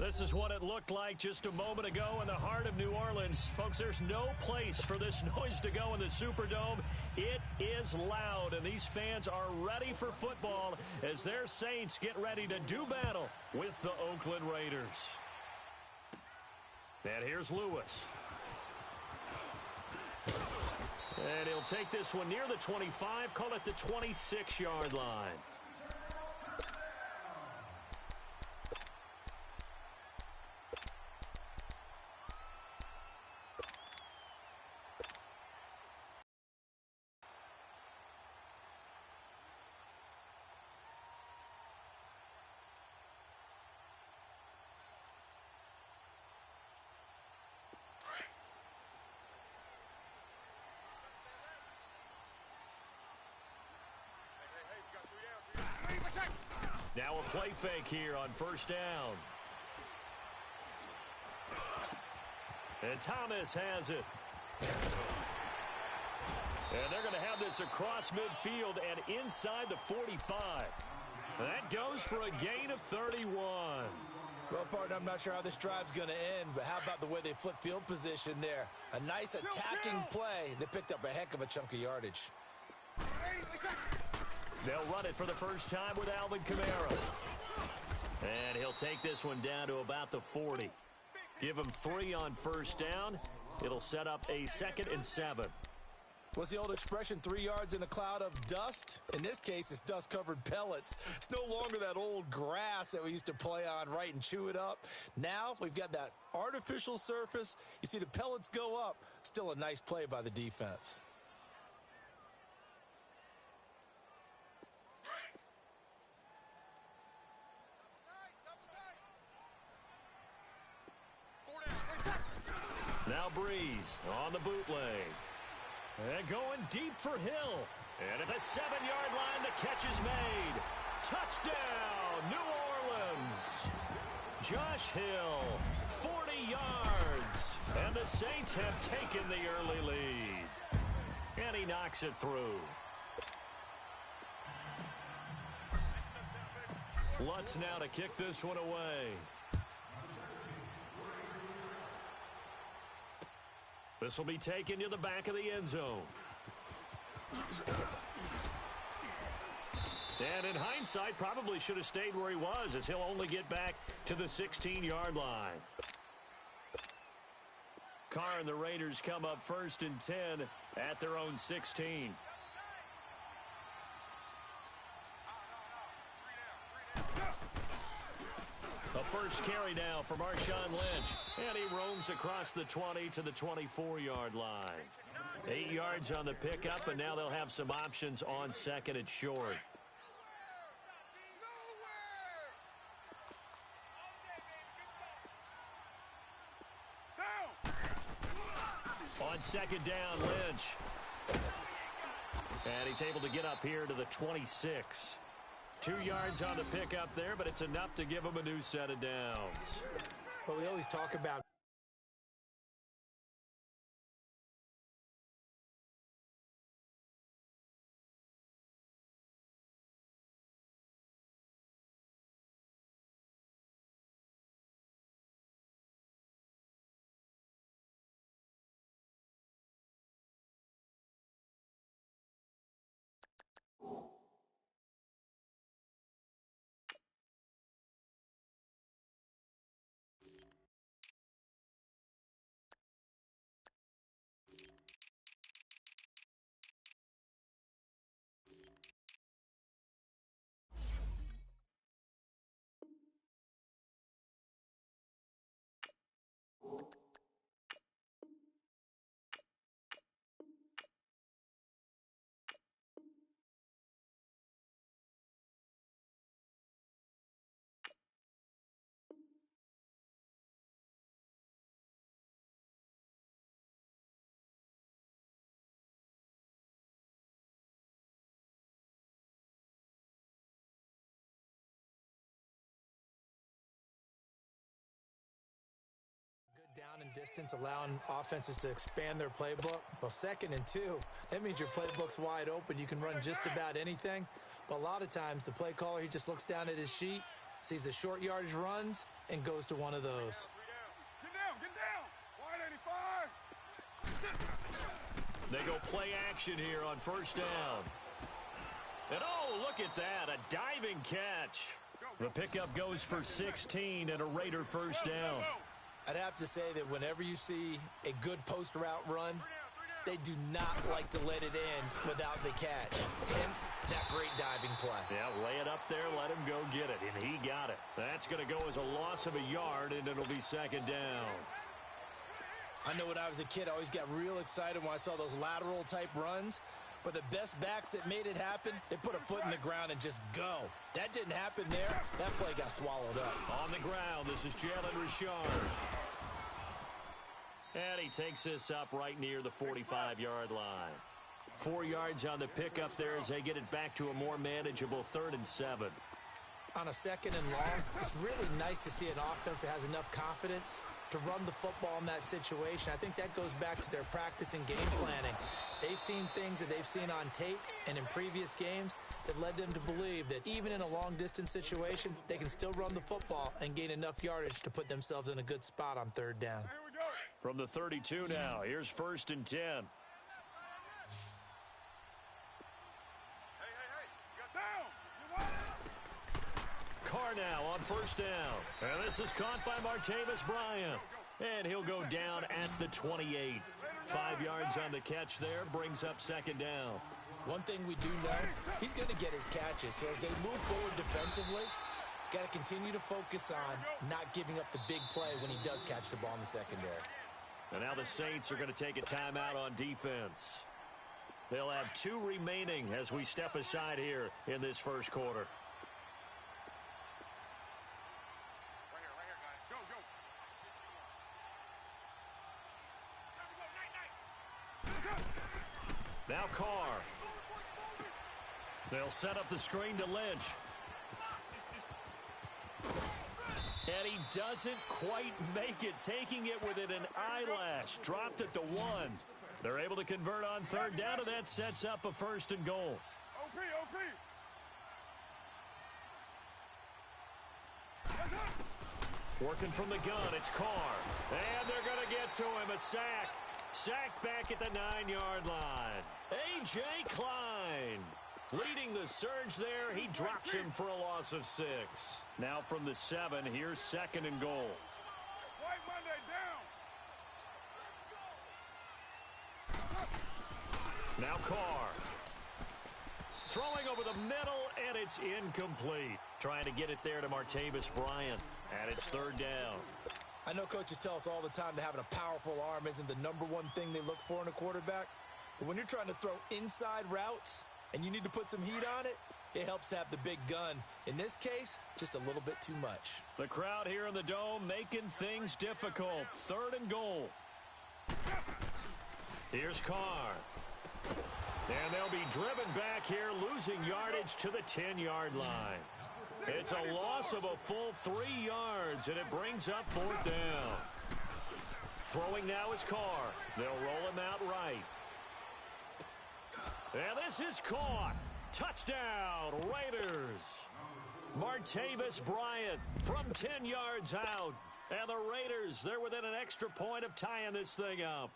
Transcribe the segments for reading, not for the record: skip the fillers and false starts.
This is what it looked like just a moment ago in the heart of New Orleans. Folks, there's no place for this noise to go in the Superdome. It is loud, and these fans are ready for football as their Saints get ready to do battle with the Oakland Raiders. And here's Lewis. And he'll take this one near the 25, call it the 26-yard line. Now a play fake here on first down. And Thomas has it. And they're going to have this across midfield and inside the 45. That goes for a gain of 31. Well, partner, I'm not sure how this drive's going to end, but how about the way they flip field position there? A nice attacking play. They picked up a heck of a chunk of yardage. They'll run it for the first time with Alvin Kamara. And he'll take this one down to about the 40. Give him 3 on first down. It'll set up a 2nd and 7. What's the old expression, 3 yards in a cloud of dust? In this case, it's dust-covered pellets. It's no longer that old grass that we used to play on, right, and chew it up. Now we've got that artificial surface. You see the pellets go up. Still a nice play by the defense. Now Breeze on the bootleg. And going deep for Hill. And at the 7-yard line, the catch is made. Touchdown, New Orleans. Josh Hill, 40 yards. And the Saints have taken the early lead. And he knocks it through. Lutz now to kick this one away. This will be taken to the back of the end zone. And in hindsight, probably should have stayed where he was, as he'll only get back to the 16-yard line. Carr and the Raiders come up 1st and 10 at their own 16. A first carry now for Marshawn Lynch. And he roams across the 20 to the 24-yard line. 8 yards on the pickup, and now they'll have some options on 2nd and short. On 2nd down, Lynch. And he's able to get up here to the 26. 2 yards on the pickup there, but it's enough to give him a new set of downs. Well, we always talk about down in distance, allowing offenses to expand their playbook. Well, 2nd and 2, that means your playbook's wide open. You can run just about anything. But a lot of times, the play caller, he just looks down at his sheet, sees the short yardage runs, and goes to one of those. Get down. 185. They go play action here on first down. And oh, look at that, a diving catch. The pickup goes for 16 and a Raider first down. I'd have to say that whenever you see a good post route run, they do not like to let it end without the catch. Hence, that great diving play. Yeah, lay it up there, let him go get it, and he got it. That's going to go as a loss of a yard, and it'll be second down. I know when I was a kid, I always got real excited when I saw those lateral-type runs. But the best backs that made it happen, they put a foot in the ground and just go. That didn't happen there. That play got swallowed up. On the ground, this is Jalen Richard. And he takes this up right near the 45-yard line. 4 yards on the pickup there as they get it back to a more manageable 3rd and 7. On a 2nd and long, it's really nice to see an offense that has enough confidence to run the football in that situation. I think that goes back to their practice and game planning. They've seen things that they've seen on tape and in previous games that led them to believe that even in a long-distance situation, they can still run the football and gain enough yardage to put themselves in a good spot on 3rd down. From the 32 now, here's 1st and 10. Carr now on first down. And this is caught by Martavis Bryant. And he'll go down at the 28. 5 yards on the catch there, brings up 2nd down. One thing we do know, he's going to get his catches. So as they move forward defensively, got to continue to focus on not giving up the big play when he does catch the ball in the secondary. And now the Saints are going to take a timeout on defense. They'll have 2 remaining as we step aside here in this first quarter. Now Carr. They'll set up the screen to Lynch. And he doesn't quite make it, taking it within an eyelash. Dropped it to 1. They're able to convert on 3rd down, and that sets up a 1st and goal. Working from the gun, it's Carr. And they're going to get to him, a sack. Sacked back at the 9-yard line. A.J. Klein leading the surge there. He drops him for a loss of 6. Now from the 7, here's 2nd and goal. Now Carr. Throwing over the middle, and it's incomplete. Trying to get it there to Martavis Bryant. And it's 3rd down. I know coaches tell us all the time that having a powerful arm isn't the #1 thing they look for in a quarterback. But when you're trying to throw inside routes and you need to put some heat on it, it helps have the big gun. In this case, just a little bit too much. The crowd here in the Dome making things difficult. 3rd and goal. Here's Carr. And they'll be driven back here, losing yardage to the 10-yard line. It's a loss of a full 3 yards, and it brings up 4th down. Throwing now is Carr. They'll roll him out right. And this is caught. Touchdown, Raiders. Martavis Bryant from 10 yards out. And the Raiders, they're within an extra point of tying this thing up.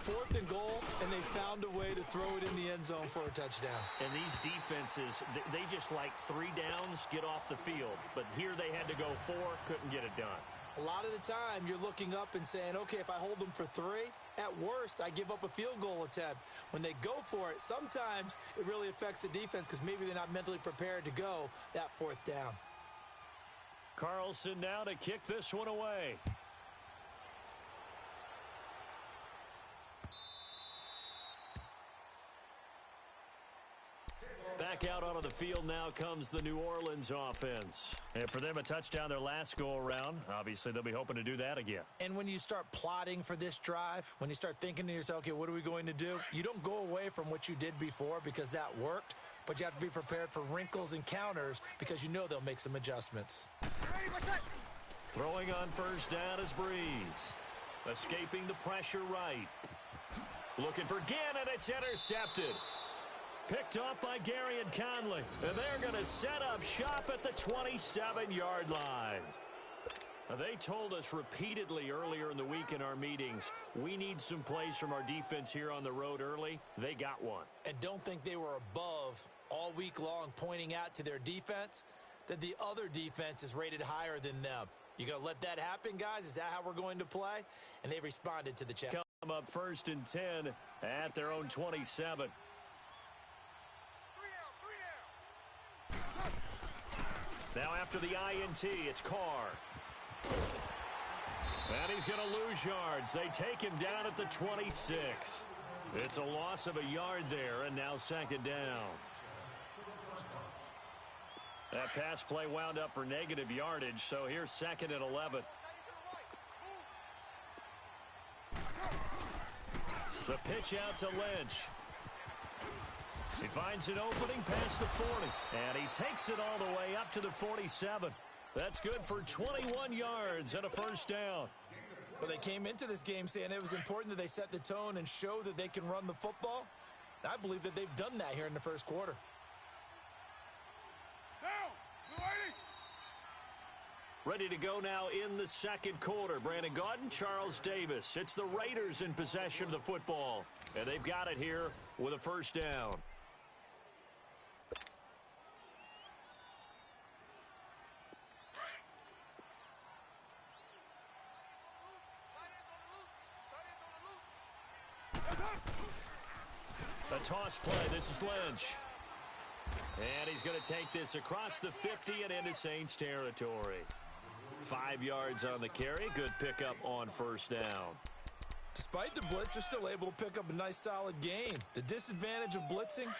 4th and goal, and they found a way to throw it in the end zone for a touchdown. And these defenses, they just like 3 downs, get off the field. But here they had to go 4, couldn't get it done. A lot of the time, you're looking up and saying, okay, if I hold them for 3, at worst, I give up a field goal attempt. When they go for it, sometimes it really affects the defense because maybe they're not mentally prepared to go that 4th down. Carlson now to kick this one away. Back out onto the field now comes the New Orleans offense. And for them, a touchdown their last go-around. Obviously, they'll be hoping to do that again. And when you start plotting for this drive, when you start thinking to yourself, okay, what are we going to do? You don't go away from what you did before because that worked, but you have to be prepared for wrinkles and counters because you know they'll make some adjustments. Throwing on first down is Breeze. Escaping the pressure right. Looking for Gannon, it's intercepted. Picked up by Gary and Conley. And they're going to set up shop at the 27-yard line. They told us repeatedly earlier in the week in our meetings, we need some plays from our defense here on the road early. They got one. And don't think they were above all week long, pointing out to their defense that the other defense is rated higher than them. You going to let that happen, guys? Is that how we're going to play? And they responded to the challenge. Come up 1st and 10 at their own 27. Now after the INT, it's Carr. And he's going to lose yards. They take him down at the 26. It's a loss of a yard there, and now 2nd down. That pass play wound up for negative yardage, so here's 2nd and 11. The pitch out to Lynch. He finds an opening past the 40, and he takes it all the way up to the 47. That's good for 21 yards and a 1st down. Well, they came into this game saying it was important that they set the tone and show that they can run the football. I believe that they've done that here in the 1st quarter. Ready to go now in the 2nd quarter. Brandon Gaudin, Charles Davis. It's the Raiders in possession of the football, and they've got it here with a 1st down. A toss play. This is Lynch. And he's going to take this across the 50 and into Saints territory. 5 yards on the carry. Good pickup on 1st down. Despite the blitz, they're still able to pick up a nice, solid gain. The disadvantage of blitzing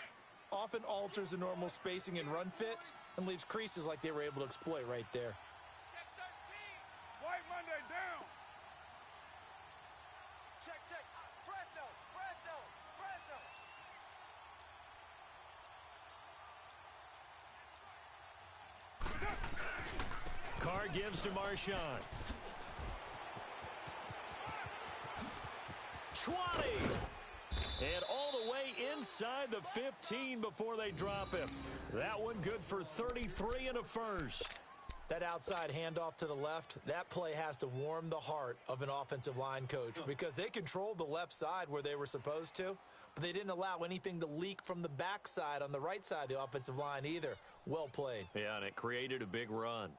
often alters the normal spacing and run fits and leaves creases like they were able to exploit right there. White Monday down. Check. Fresno. Carr gives to Marshawn. 20. And all the way inside the 15 before they drop him. That one good for 33 and a 1st. That outside handoff to the left, that play has to warm the heart of an offensive line coach because they controlled the left side where they were supposed to, but they didn't allow anything to leak from the backside on the right side of the offensive line either. Well played. Yeah, and it created a big run.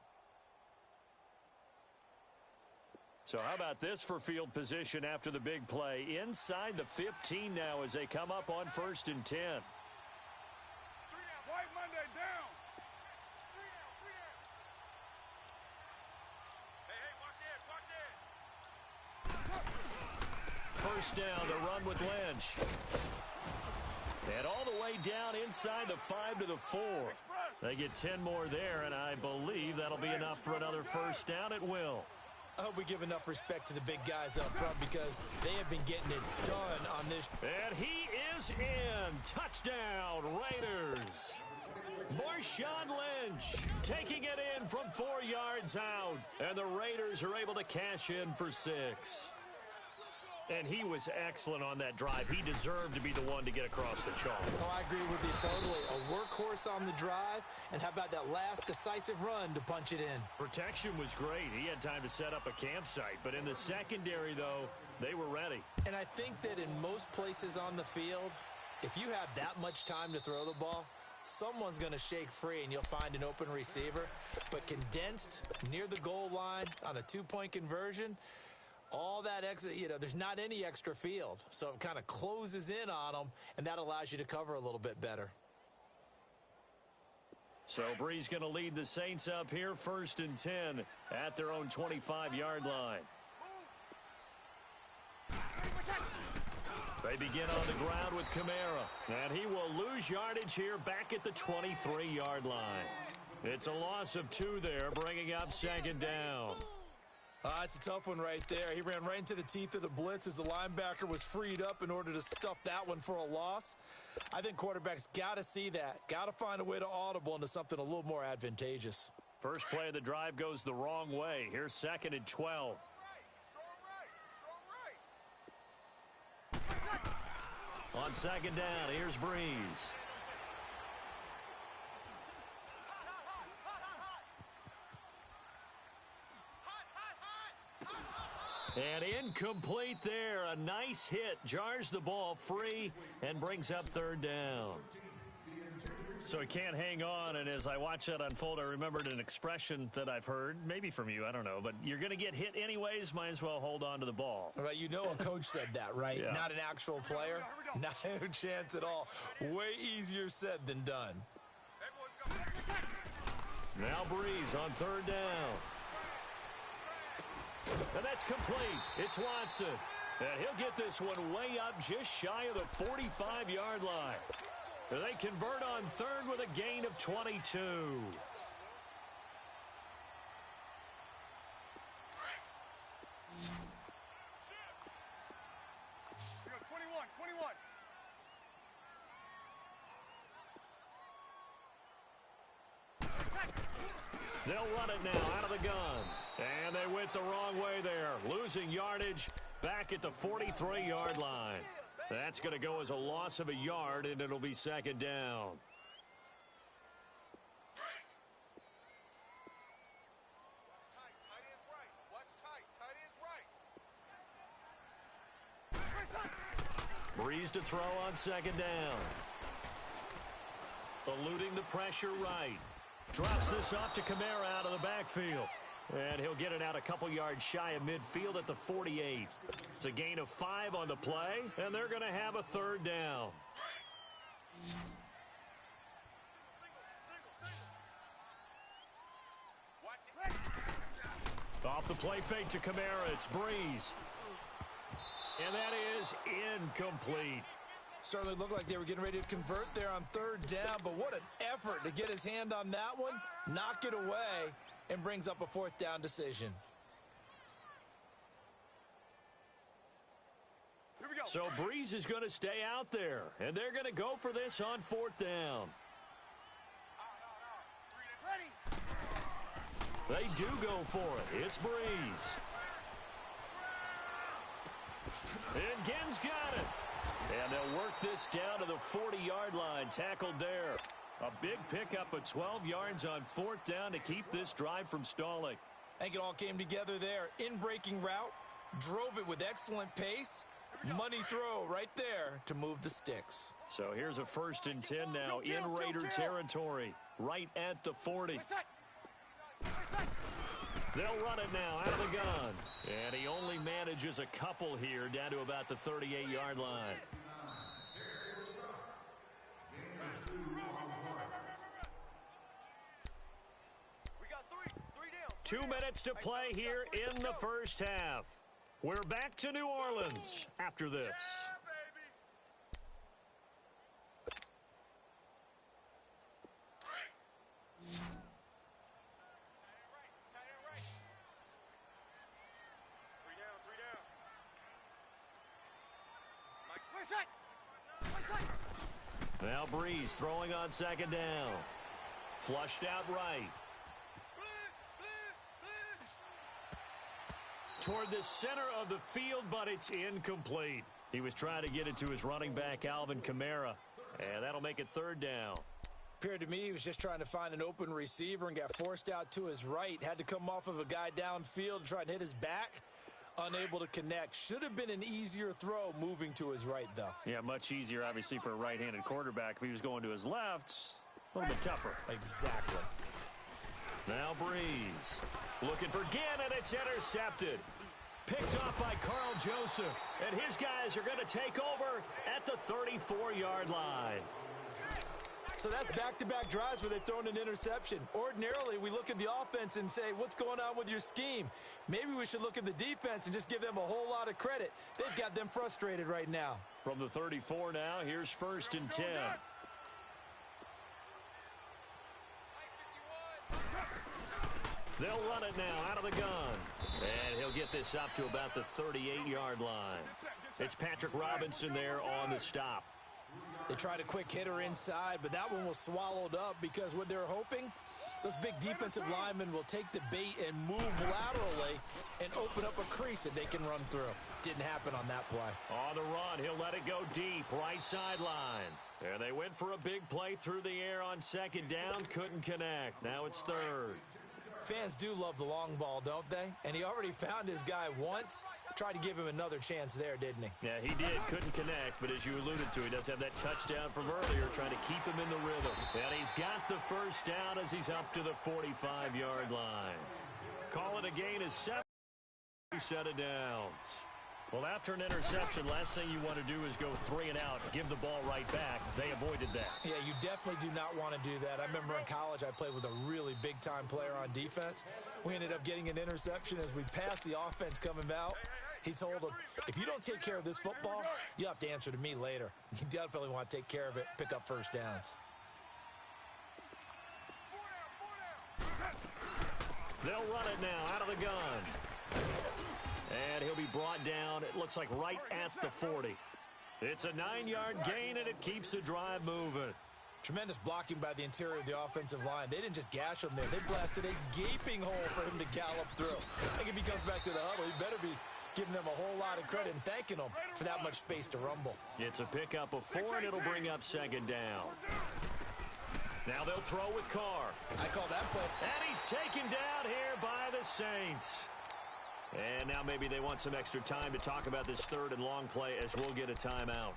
So how about this for field position after the big play? Inside the 15 now as they come up on 1st and 10. White Monday down. Hey, watch it. 1st down to run with Lynch. And all the way down inside the 5 to the 4. They get 10 more there, and I believe that'll be enough for another 1st down at will. I hope we give enough respect to the big guys up front because they have been getting it done on this. And he is in. Touchdown, Raiders. Marshawn Lynch taking it in from 4 yards out. And the Raiders are able to cash in for 6. And he was excellent on that drive. He deserved to be the one to get across the chalk. Oh, I agree with you totally. A workhorse on the drive, and how about that last decisive run to punch it in? Protection was great. He had time to set up a campsite. But in the secondary, though, they were ready. And I think that in most places on the field, if you have that much time to throw the ball, someone's going to shake free and you'll find an open receiver. But condensed near the goal line on a 2-point conversion, all that extra, there's not any extra field. So it kind of closes in on them, and that allows you to cover a little bit better. So Bree's going to lead the Saints up here 1st and 10 at their own 25-yard line. They begin on the ground with Kamara, and he will lose yardage here back at the 23-yard line. It's a loss of 2 there, bringing up 2nd down. It's a tough one right there. He ran right into the teeth of the blitz as the linebacker was freed up in order to stuff that one for a loss. I think quarterbacks got to see that. Got to find a way to audible into something a little more advantageous. First play of the drive goes the wrong way. Here's 2nd and 12. On 2nd down, here's Breeze. And incomplete there. A nice hit. Jars the ball free and brings up third down. So he can't hang on, and as I watch that unfold, I remembered an expression that I've heard, maybe from you, I don't know, but you're going to get hit anyways, might as well hold on to the ball. Right, you know a coach said that, right? Yeah. Not an actual player. Not a chance at all. Way easier said than done. Now Breeze on third down. And that's complete. It's Watson. And he'll get this one way up just shy of the 45-yard line. They convert on third with a gain of 22. You go 21. They'll run it now out of the gun. And they went the wrong way there. Losing yardage back at the 43-yard line. That's going to go as a loss of a yard, and it'll be second down. Breeze to throw on second down. Eluding the pressure right. Drops this off to Kamara out of the backfield. And he'll get it out a couple yards shy of midfield at the 48. It's a gain of 5 on the play, and they're going to have a third down. Off the play fake to Kamara, it's Breeze. And that is incomplete. Certainly looked like they were getting ready to convert there on third down, but what an effort to get his hand on that one, knock it away, and brings up a fourth down decision. Here we go. So Breeze is going to stay out there, and they're going to go for this on fourth down. They do go for it. It's Breeze. And Ginn's got it. And they'll work this down to the 40-yard line. Tackled there. A big pickup of 12 yards on fourth down to keep this drive from stalling. I think it all came together there. In-breaking route. Drove it with excellent pace. Money throw right there to move the sticks. So here's a 1st and 10 now in Raider territory. Right at the 40. They'll run it now out of the gun. And he only manages a couple here down to about the 38-yard line. We got three down. 2 minutes to play here in the first half. We're back to New Orleans after this. Now Breeze throwing on second down. Flushed out right. Toward the center of the field, but it's incomplete. He was trying to get it to his running back, Alvin Kamara. And that'll make it third down. Appeared to me he was just trying to find an open receiver and got forced out to his right. Had to come off of a guy downfield and try and hit his back. Unable to connect. Should have been an easier throw moving to his right, though. Yeah, much easier, obviously, for a right-handed quarterback. If he was going to his left, a little bit tougher. Exactly. Now Breeze. Looking for Ginn, and it's intercepted. Picked off by Carl Joseph. And his guys are going to take over at the 34-yard line. So that's back-to-back drives where they've thrown an interception. Ordinarily, we look at the offense and say, what's going on with your scheme? Maybe we should look at the defense and just give them a whole lot of credit. They've got them frustrated right now. From the 34 now, here's 1st and 10. They'll run it now out of the gun. And he'll get this up to about the 38-yard line. It's Patrick Robinson there on the stop. They tried a quick hitter inside, but that one was swallowed up because what they're hoping, those big defensive linemen will take the bait and move laterally and open up a crease that they can run through. Didn't happen on that play. On the run, he'll let it go deep, right sideline. And they went for a big play through the air on second down, couldn't connect. Now it's third. Fans do love the long ball, don't they? And he already found his guy once. Tried to give him another chance there, didn't he? Yeah, he did. Couldn't connect, but as you alluded to, he does have that touchdown from earlier, trying to keep him in the rhythm. And he's got the first down as he's up to the 45-yard line. Call it a gain of 7. 2 set of downs. Well, after an interception, last thing you want to do is go 3 and out, give the ball right back. They avoided that. Yeah, you definitely do not want to do that. I remember in college I played with a really big-time player on defense. We ended up getting an interception as we passed the offense coming out. He told him, if you don't take care of this football, you'll have to answer to me later. You definitely want to take care of it, pick up first downs. They'll run it now out of the gun. And he'll be brought down, it looks like right at the 40. It's a 9-yard gain, and it keeps the drive moving. Tremendous blocking by the interior of the offensive line. They didn't just gash him there. They blasted a gaping hole for him to gallop through. I think if he comes back to the huddle, he better be giving them a whole lot of credit and thanking them for that much space to rumble. It's a pickup of 4, and it'll bring up second down. Now they'll throw with Carr. I call that play. And he's taken down here by the Saints. And now maybe they want some extra time to talk about this 3rd and long play as we'll get a timeout.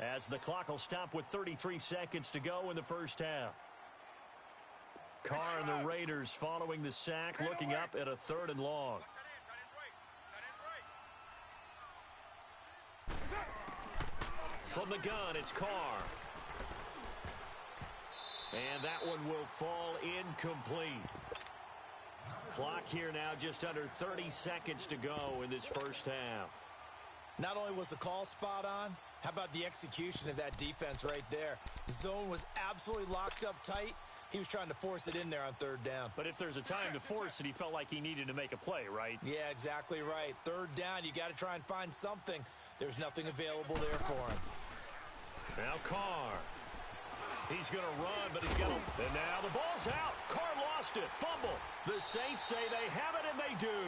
As the clock will stop with 33 seconds to go in the first half. Carr and the Raiders following the sack, looking up at a 3rd and long. From the gun, it's Carr. And that one will fall incomplete. Clock here now just under 30 seconds to go in this first half. Not only was the call spot on, how about the execution of that defense right there? The zone was absolutely locked up tight. He was trying to force it in there on 3rd down. But if there's a time to force it, he felt like he needed to make a play, right? Yeah, exactly right. 3rd down, you got to try and find something. There's nothing available there for him. Now Carr. He's going to run, but he's got to... And now the ball's out. Carr lost it. Fumble. The Saints say they have it, and they do.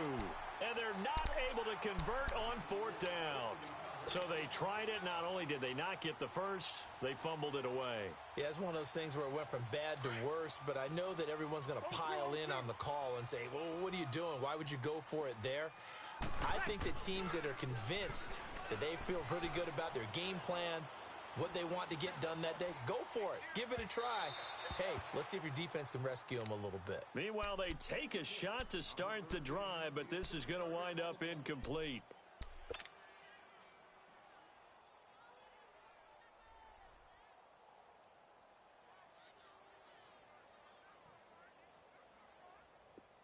And they're not able to convert on 4th down. So they tried it. Not only did they not get the first, they fumbled it away. Yeah, it's one of those things where it went from bad to worse, but I know that everyone's going to pile in on the call and say, well, what are you doing? Why would you go for it there? I think that teams that are convinced that they feel pretty good about their game plan, what they want to get done that day, go for it. Give it a try. Hey, let's see if your defense can rescue them a little bit. Meanwhile, they take a shot to start the drive, but this is going to wind up incomplete.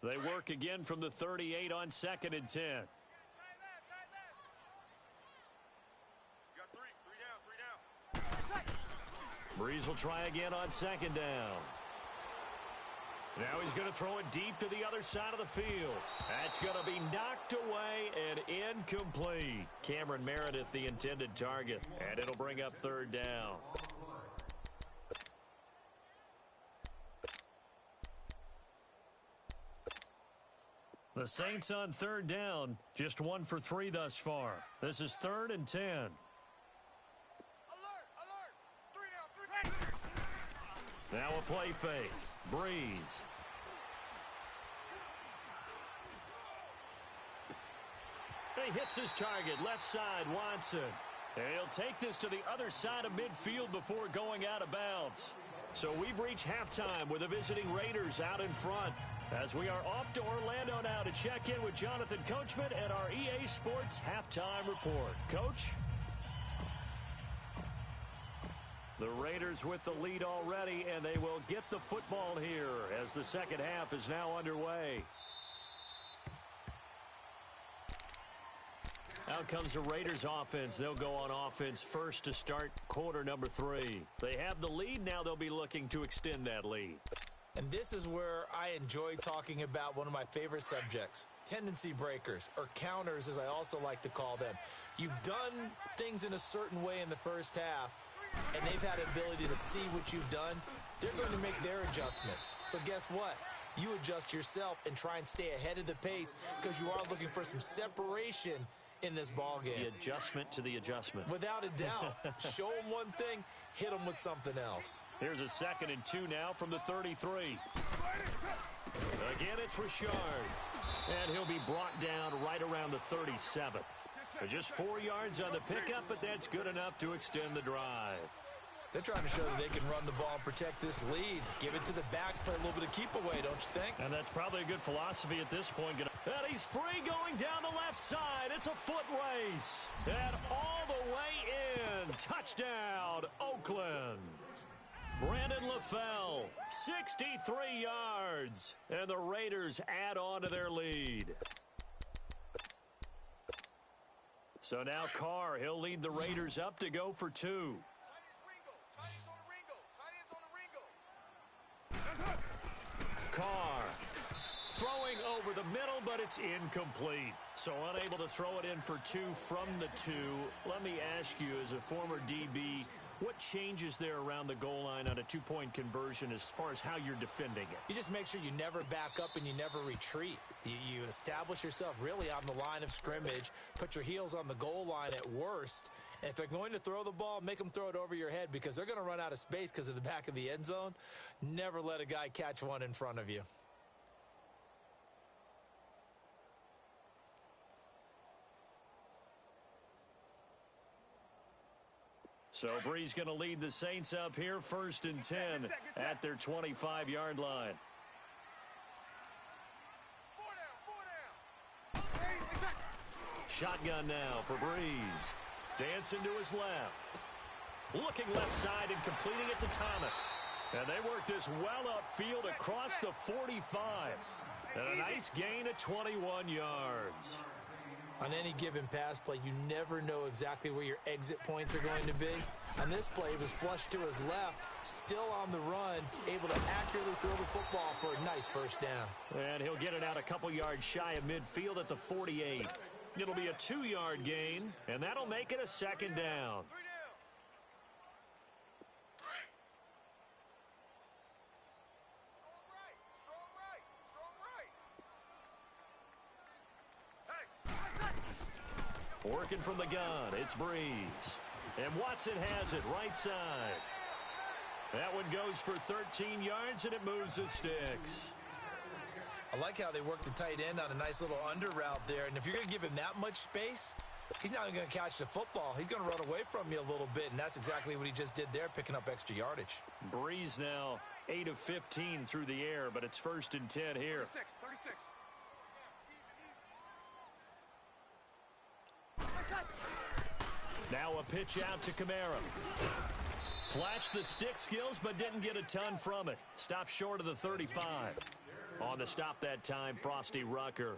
They work again from the 38 on 2nd and 10. Breeze will try again on 2nd down. Now he's going to throw it deep to the other side of the field. That's going to be knocked away and incomplete. Cameron Meredith, the intended target, and it'll bring up 3rd down. The Saints on 3rd down, just 1 for 3 thus far. This is 3rd and 10. Now a play fake. Breeze. He hits his target, left side, Watson. And he'll take this to the other side of midfield before going out of bounds. So we've reached halftime with the visiting Raiders out in front. As we are off to Orlando now to check in with Jonathan Coachman and our EA Sports Halftime Report. Coach? The Raiders with the lead already, and they will get the football here as the second half is now underway. Out comes the Raiders offense. They'll go on offense first to start quarter number 3. They have the lead. Now they'll be looking to extend that lead. And this is where I enjoy talking about one of my favorite subjects, tendency breakers, or counters as I also like to call them. You've done things in a certain way in the first half, and they've had the ability to see what you've done. They're going to make their adjustments. So guess what? You adjust yourself and try and stay ahead of the pace because you are looking for some separation in this ball game. The adjustment to the adjustment. Without a doubt. Show them one thing, hit them with something else. Here's a 2nd and 2 now from the 33. Again, it's Richard. And he'll be brought down right around the 37. Just 4 yards on the pickup, but that's good enough to extend the drive. They're trying to show that they can run the ball and protect this lead. Give it to the backs, play a little bit of keep away, don't you think? And that's probably a good philosophy at this point. And he's free going down the left side. It's a foot race. And all the way in. Touchdown, Oakland. Brandon LaFell, 63 yards. And the Raiders add on to their lead. So now Carr, he'll lead the Raiders up to go for 2. Carr throwing over the middle, but it's incomplete. So unable to throw it in for 2 from the 2. Let me ask you, as a former DB, what changes there around the goal line on a 2-point conversion as far as how you're defending it? You just make sure you never back up and you never retreat. You establish yourself really on the line of scrimmage, put your heels on the goal line at worst, and if they're going to throw the ball, make them throw it over your head because they're going to run out of space because of the back of the end zone. Never let a guy catch one in front of you. So Bree's going to lead the Saints up here, 1st and 10 at their 25-yard line. Shotgun now for Breeze. Dancing to his left. Looking left side and completing it to Thomas. And they work this well upfield across the 45. And a nice gain of 21 yards. On any given pass play, you never know exactly where your exit points are going to be. On this play, he was flushed to his left, still on the run, able to accurately throw the football for a nice 1st down. And he'll get it out a couple yards shy of midfield at the 48. It'll be a 2-yard gain, and that'll make it a 2nd down. Working from the gun, it's Breeze. And Watson has it right side. That one goes for 13 yards, and it moves the sticks. I like how they work the tight end on a nice little under route there. And if you're going to give him that much space, he's not going to catch the football. He's going to run away from you a little bit, and that's exactly what he just did there, picking up extra yardage. Breeze now 8 of 15 through the air, but it's 1st and 10 here. 36. Now a pitch out to Kamara. Flashed the stick skills, but didn't get a ton from it. Stopped short of the 35. On the stop that time, Frosty Rucker.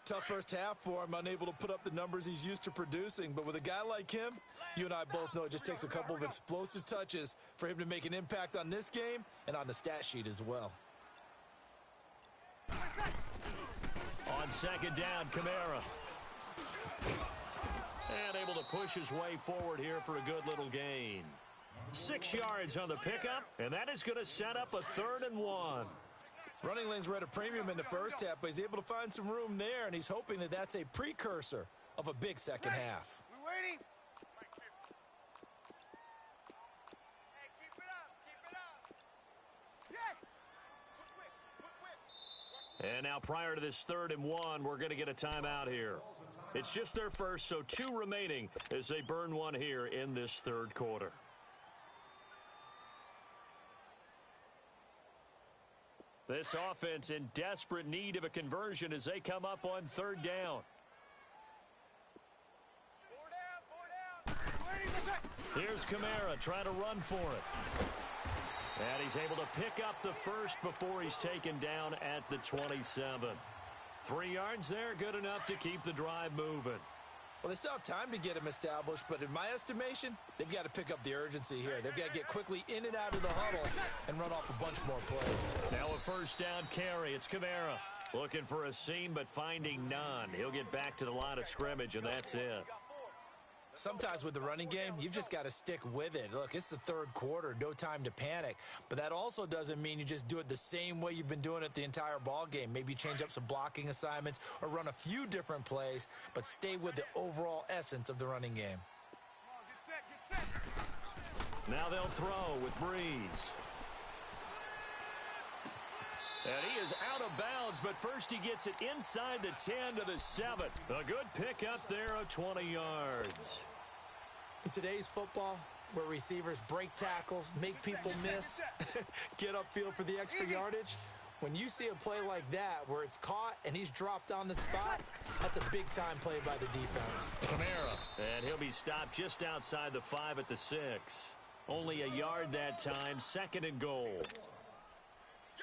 Tough first half for him, unable to put up the numbers he's used to producing. But with a guy like him, you and I both know it just takes a couple of explosive touches for him to make an impact on this game and on the stat sheet as well. On 2nd down, Kamara. And able to push his way forward here for a good little gain. 6 yards on the pickup, and that is going to set up a 3rd and 1. Running lanes were at a premium in the first half, but he's able to find some room there, and he's hoping that that's a precursor of a big second half. We waiting? Hey, keep it up. Yes! Quick. And now prior to this 3rd and 1, we're going to get a timeout here. It's just their first, so 2 remaining as they burn one here in this 3rd quarter. This offense in desperate need of a conversion as they come up on 3rd down. 4 down. Here's Kamara trying to run for it. And he's able to pick up the first before he's taken down at the 27. 3 yards there, good enough to keep the drive moving. Well, they still have time to get him established, but in my estimation, they've got to pick up the urgency here. They've got to get quickly in and out of the huddle and run off a bunch more plays. Now a 1st down carry. It's Kamara looking for a seam, but finding none. He'll get back to the line of scrimmage, and that's it. Sometimes with the running game, you've just got to stick with it. Look, it's the third quarter, no time to panic. But that also doesn't mean you just do it the same way you've been doing it the entire ball game. Maybe change up some blocking assignments or run a few different plays, but stay with the overall essence of the running game. Come on, get set, get set. Now they'll throw with Breeze. And he is out of bounds, but first he gets it inside the 10 to the 7. A good pickup there of 20 yards. In today's football, where receivers break tackles, make people miss, get upfield for the extra yardage, when you see a play like that where it's caught and he's dropped on the spot, that's a big-time play by the defense. Kamara. And he'll be stopped just outside the 5 at the 6. Only a yard that time, 2nd and goal.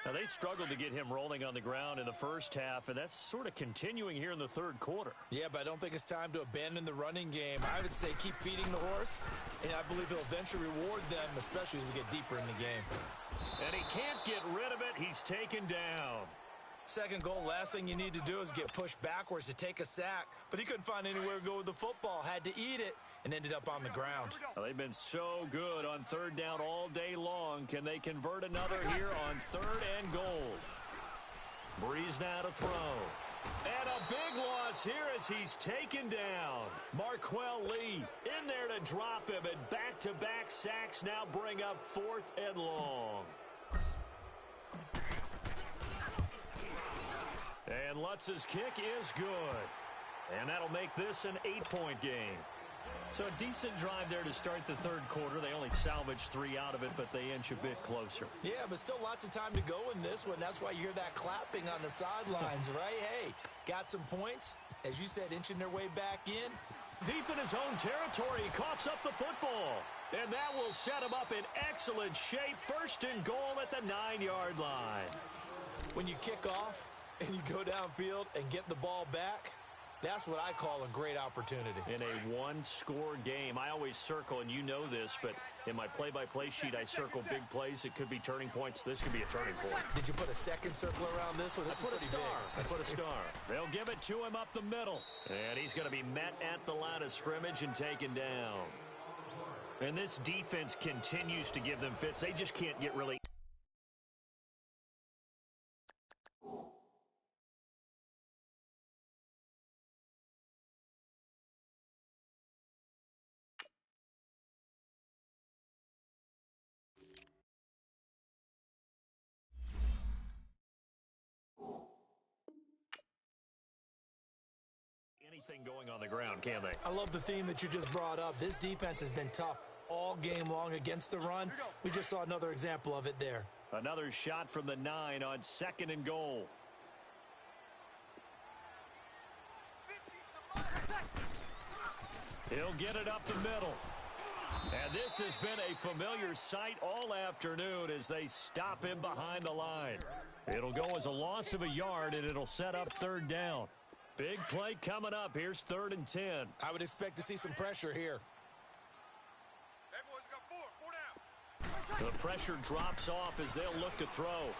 Now, they struggled to get him rolling on the ground in the first half, and that's sort of continuing here in the third quarter. Yeah, but I don't think it's time to abandon the running game. I would say keep feeding the horse, and I believe he'll eventually reward them, especially as we get deeper in the game. And he can't get rid of it. He's taken down. 2nd goal, last thing you need to do is get pushed backwards to take a sack. But he couldn't find anywhere to go with the football, had to eat it, and ended up on the ground. Well, they've been so good on 3rd down all day long. Can they convert another here on 3rd and goal? Breeze now to throw. And a big loss here as he's taken down. Marquell Lee in there to drop him, and back-to-back sacks now bring up 4th and long. And Lutz's kick is good. And that'll make this an 8-point game. So a decent drive there to start the third quarter. They only salvaged 3 out of it, but they inch a bit closer. Yeah, but still lots of time to go in this one. That's why you hear that clapping on the sidelines, right? Hey, got some points. As you said, inching their way back in. Deep in his own territory, he coughs up the football. And that will set him up in excellent shape. 1st and goal at the 9-yard line. When you kick off and you go downfield and get the ball back, that's what I call a great opportunity. In a one-score game, I always circle, and you know this, but in my play-by-play sheet, I circle big plays. It could be turning points. This could be a turning point. Did you put a second circle around this one? I put a star. I put a star. They'll give it to him up the middle. And he's going to be met at the line of scrimmage and taken down. And this defense continues to give them fits. They just can't get really... anything going on the ground, can they? I love the theme that you just brought up. This defense has been tough all game long against the run. We just saw another example of it there. Another shot from the 9 on 2nd and goal. He'll get it up the middle. And this has been a familiar sight all afternoon as they stop him behind the line. It'll go as a loss of a yard, and it'll set up 3rd down. Big play coming up. Here's 3rd and 10. I would expect to see some pressure here. Hey, boys, we got 4 down. The pressure drops off as they'll look to throw.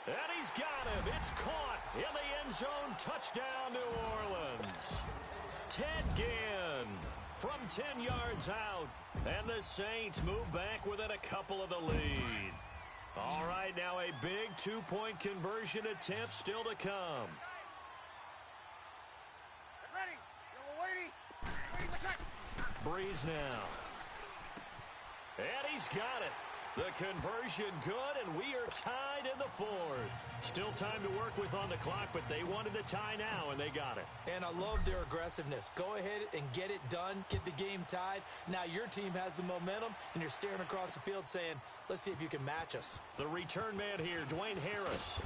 And he's got him. It's caught in the end zone. Touchdown, New Orleans. Ted Ginn from 10 yards out. And the Saints move back within a couple of the lead. All right, now a big 2-point conversion attempt still to come. Get ready. Waiting. What's that? Breeze now. And he's got it. The conversion good, and we are tied in the 4th. Still time to work with on the clock, but they wanted the tie now, and they got it. And I love their aggressiveness. Go ahead and get it done. Get the game tied. Now your team has the momentum, and you're staring across the field saying, let's see if you can match us. The return man here, Dwayne Harris.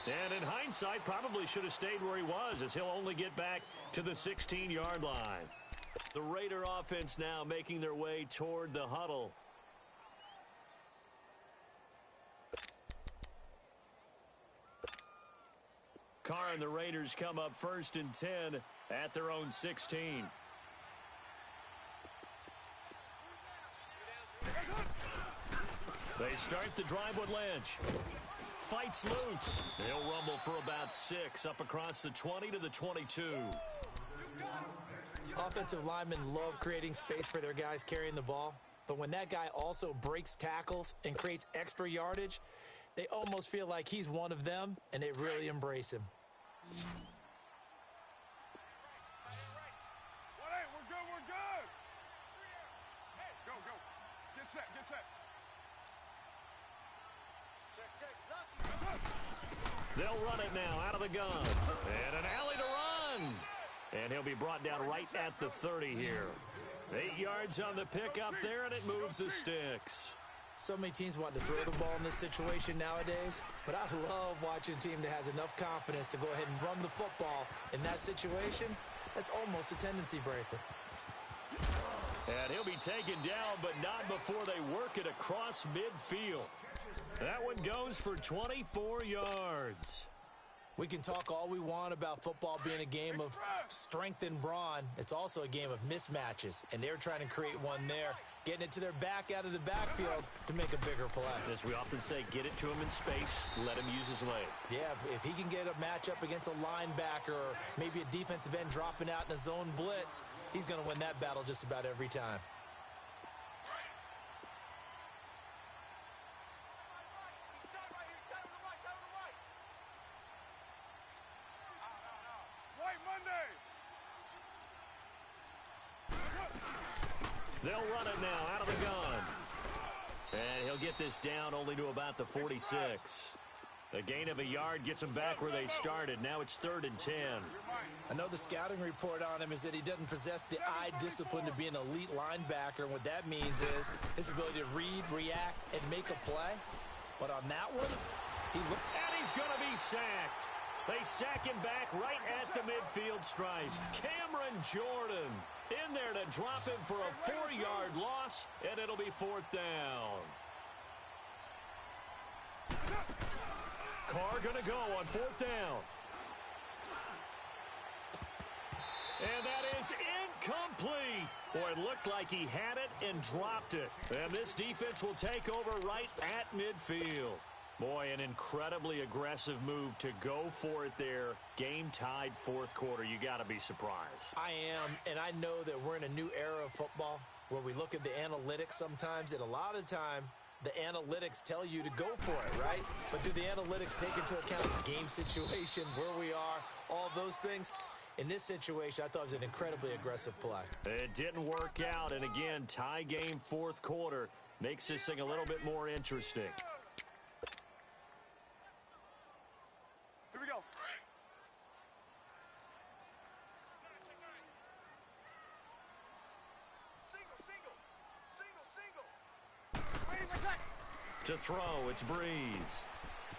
And in hindsight, probably should have stayed where he was, as he'll only get back to the 16-yard line. The Raider offense now making their way toward the huddle. Carr and the Raiders come up 1st and 10 at their own 16. They start the drive with Lynch. Fights loose. He'll rumble for about 6 up across the 20 to the 22. Offensive linemen love creating space for their guys carrying the ball, but when that guy also breaks tackles and creates extra yardage, they almost feel like he's one of them, and they really embrace him. We're good, we're good. Go, go. Get set, get set. They'll run it now out of the gun. And an alley to run. And he'll be brought down right at the 30 here. 8 yards on the pickup there, and it moves the sticks. So many teams want to throw the ball in this situation nowadays, but I love watching a team that has enough confidence to go ahead and run the football. In that situation, that's almost a tendency breaker. And he'll be taken down, but not before they work it across midfield. That one goes for 24 yards. We can talk all we want about football being a game of strength and brawn. It's also a game of mismatches, and they're trying to create one there, getting it to their back out of the backfield to make a bigger play. As we often say, get it to him in space, let him use his leg. Yeah, if he can get a matchup against a linebacker or maybe a defensive end dropping out in a zone blitz, he's going to win that battle just about every time. They'll run it now out of the gun. And he'll get this down only to about the 46. The gain of a yard gets them back where they started. Now it's 3rd and 10. I know the scouting report on him is that he doesn't possess the eye discipline to be an elite linebacker. And what that means is his ability to read, react, and make a play. But on that one, and he's going to be sacked. They sack him back right at the midfield stripe. Cameron Jordan in there to drop him for a 4-yard loss, and it'll be 4th down. Carr going to go on 4th down. And that is incomplete. Boy, it looked like he had it and dropped it. And this defense will take over right at midfield. Boy, an incredibly aggressive move to go for it there. Game tied 4th quarter. You got to be surprised. I am, and I know that we're in a new era of football where we look at the analytics sometimes, and a lot of time the analytics tell you to go for it, right? But do the analytics take into account the game situation, where we are, all those things? In this situation, I thought it was an incredibly aggressive play. It didn't work out, and again, tie game 4th quarter makes this thing a little bit more interesting. Here we go. To throw, it's Breeze.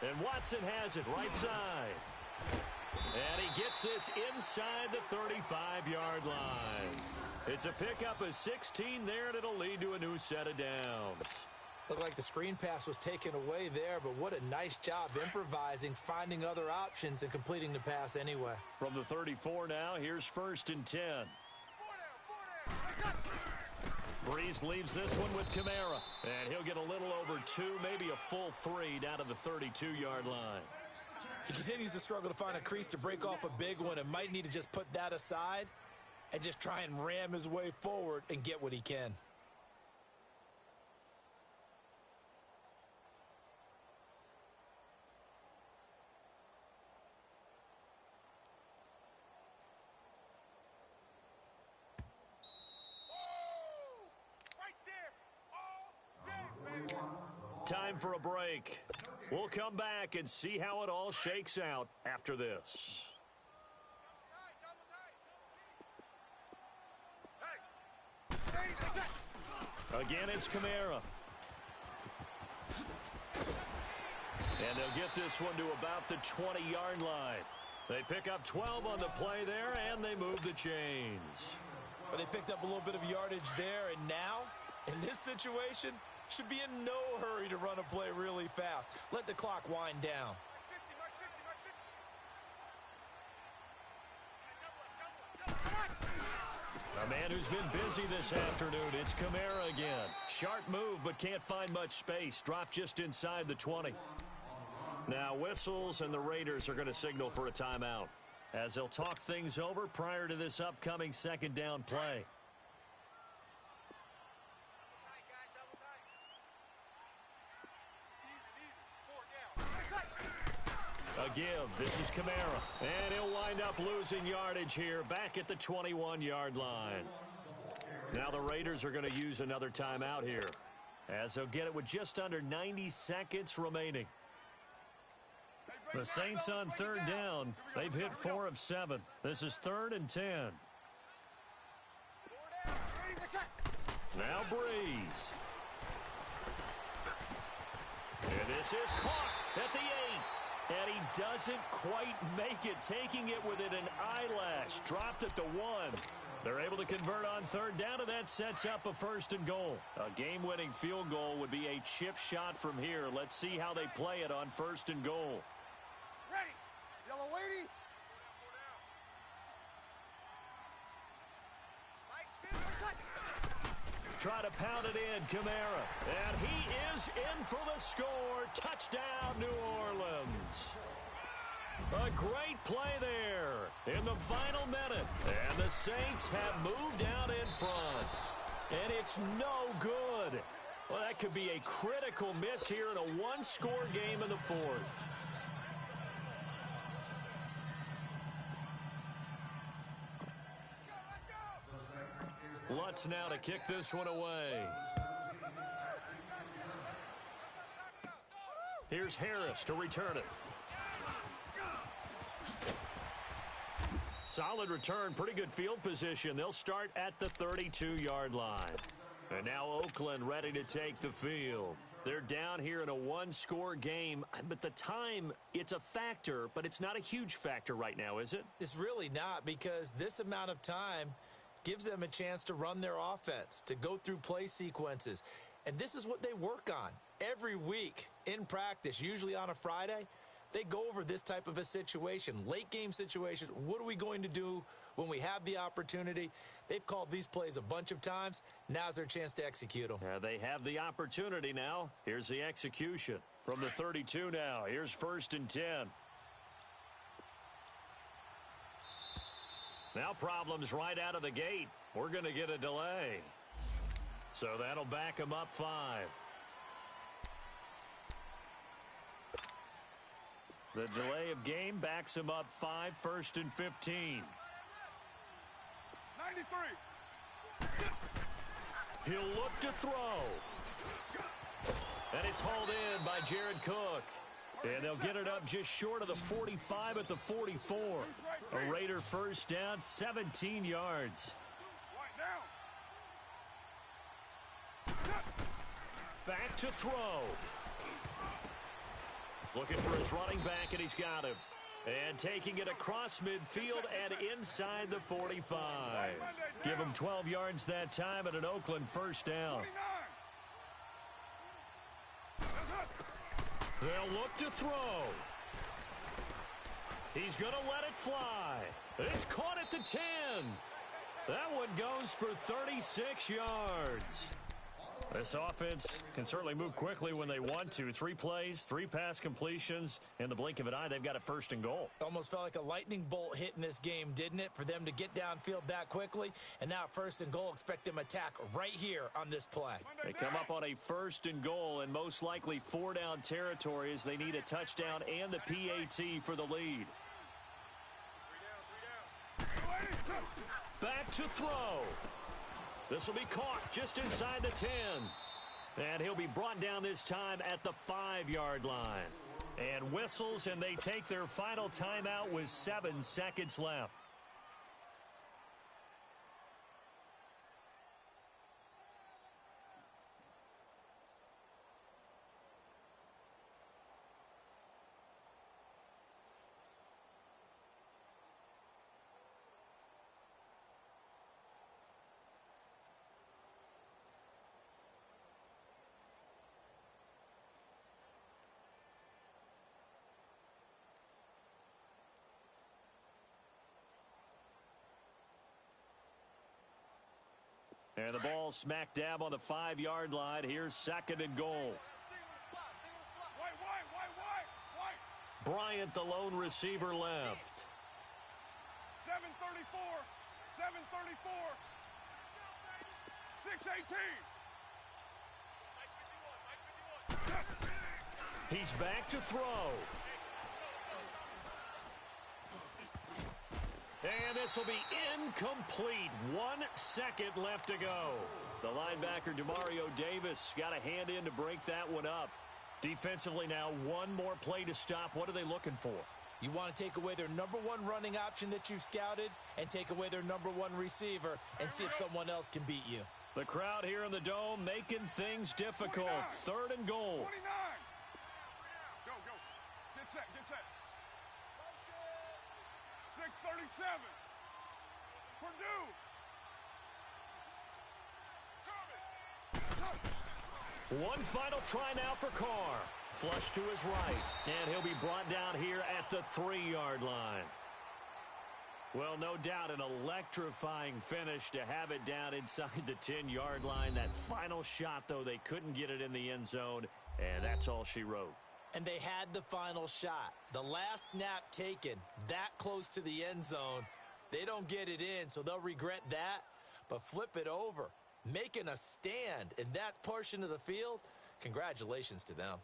And Watson has it right side. And he gets this inside the 35-yard line. It's a pickup of 16 there, and it'll lead to a new set of downs. Looked like the screen pass was taken away there, but what a nice job improvising, finding other options, and completing the pass anyway. From the 34 now, here's 1st and 10. Breeze leaves this one with Kamara, and he'll get a little over 2, maybe a full 3 down to the 32-yard line. He continues to struggle to find a crease to break off a big one and might need to just put that aside and just try and ram his way forward and get what he can. Time for a break. We'll come back and see how it all shakes out after this. Again, it's Kamara. And they'll get this one to about the 20-yard line. They pick up 12 on the play there, and they move the chains. But they picked up a little bit of yardage there, and now, in this situation, should be in no hurry to run a play really fast. Let the clock wind down. A man who's been busy this afternoon, it's Kamara again. Sharp move, but can't find much space. Dropped just inside the 20. Now whistles, and the Raiders are going to signal for a timeout. as they'll talk things over prior to this upcoming second down play. A give. This is Kamara. And he'll wind up losing yardage here back at the 21-yard line. Now the Raiders are going to use another timeout here, as they'll get it with just under 90 seconds remaining. The Saints on third down. They've hit 4 of 7. This is 3rd and 10. Now Breeze. And this is caught at the 8. And he doesn't quite make it, taking it within an eyelash. Dropped at the 1. They're able to convert on third down, and that sets up a 1st and goal. A game-winning field goal would be a chip shot from here. Let's see how they play it on 1st and goal. Ready. Yellow lady. Try to pound it in, Kamara. And he is in for the score. Touchdown, New Orleans. A great play there in the final minute. And the Saints have moved out in front. And it's no good. Well, that could be a critical miss here in a one-score game in the 4th. Lutz now to kick this one away. Here's Harris to return it. Solid return, pretty good field position. They'll start at the 32-yard line. And now Oakland ready to take the field. They're down here in a one-score game, but the time, it's a factor, but it's not a huge factor right now, is it? It's really not, because this amount of time gives them a chance to run their offense, to go through play sequences. And this is what they work on every week in practice, usually on a Friday. They go over this type of a situation, late game situation. What are we going to do when we have the opportunity? They've called these plays a bunch of times. Now's their chance to execute them. They have the opportunity now. Here's the execution from the 32 now. Here's 1st and 10. Now problems right out of the gate. We're going to get a delay. So that'll back him up 5. The delay of game backs him up 5, 1st and 15. 93. He'll look to throw. And it's hauled in by Jared Cook. And they'll get it up just short of the 45 at the 44. A Raider 1st down, 17 yards. Back to throw. Looking for his running back, and he's got him. And taking it across midfield and inside the 45. Give him 12 yards that time at an Oakland 1st down. They'll look to throw. He's going to let it fly. It's caught at the 10. That one goes for 36 yards. This offense can certainly move quickly when they want to. 3 plays, 3 pass completions. In the blink of an eye, they've got a 1st and goal. Almost felt like a lightning bolt hit in this game, didn't it? For them to get downfield that quickly. And now 1st and goal, expect them to attack right here on this play. They come up on a 1st and goal and most likely 4-down territory as they need a touchdown and the PAT for the lead. 3 down. Back to throw. This will be caught just inside the 10. And he'll be brought down this time at the 5-yard line. And whistles, and they take their final timeout with 7 seconds left. And the ball smack dab on the 5-yard line. Here's 2nd and goal. Bryant, the lone receiver, left. 7:34. 6:18. He's back to throw. And this will be incomplete. 1 second left to go. The linebacker, Demario Davis, got a hand in to break that one up. Defensively now, one more play to stop. What are they looking for? You want to take away their #1 running option that you've scouted and take away their #1 receiver and see if someone else can beat you. The crowd here in the Dome making things difficult. 29. 3rd and goal. 29. Go, go. Get set, get set. 6:37. Purdue. One final try now for Carr. Flush to his right. And he'll be brought down here at the 3-yard line. Well, no doubt an electrifying finish to have it down inside the 10-yard line. That final shot, though, they couldn't get it in the end zone, and that's all she wrote. And they had the final shot. The last snap taken that close to the end zone. They don't get it in, so they'll regret that. But flip it over, making a stand in that portion of the field, congratulations to them.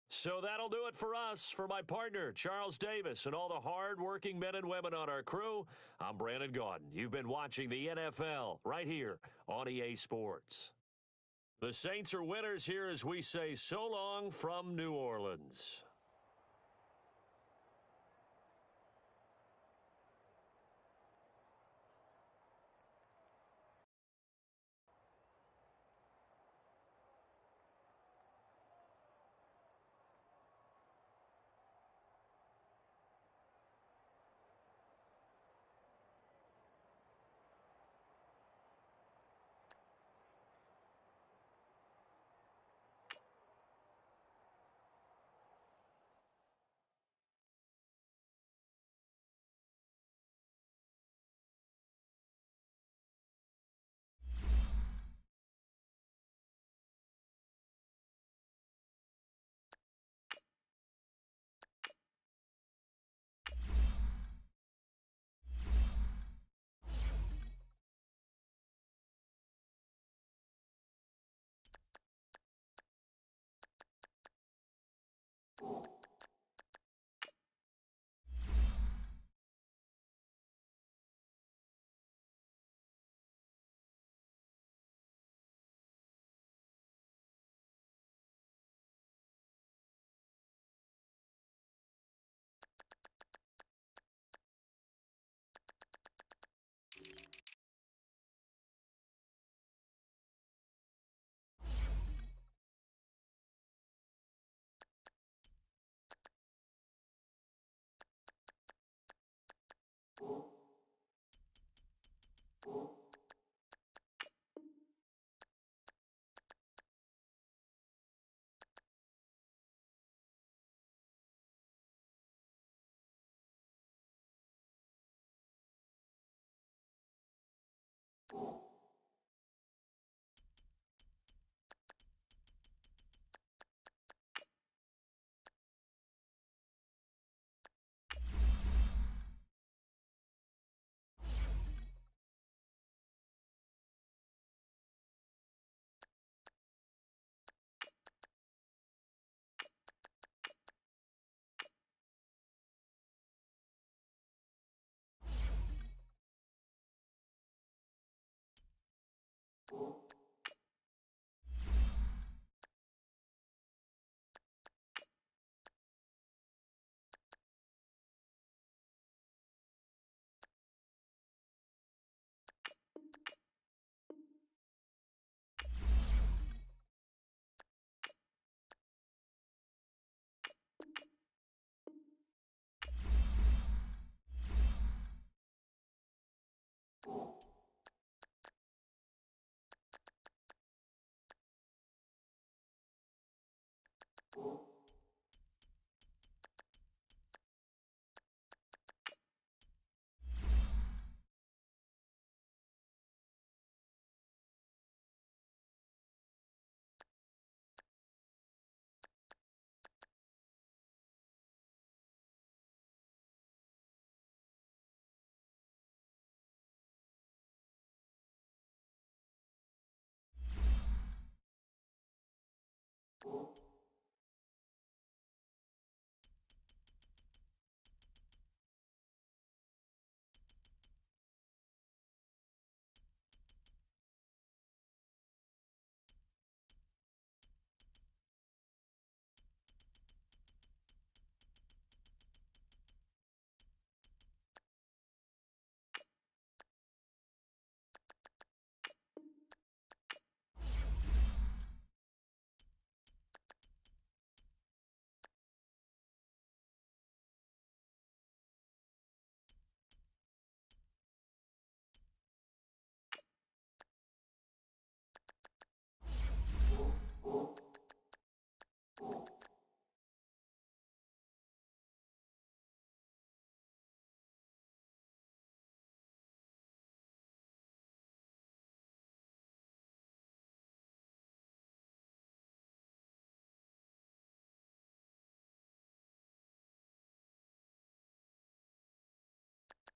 So that'll do it for us. For my partner, Charles Davis, and all the hard-working men and women on our crew, I'm Brandon Gaudin. You've been watching the NFL right here on EA Sports. The Saints are winners here as we say so long from New Orleans. You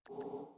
You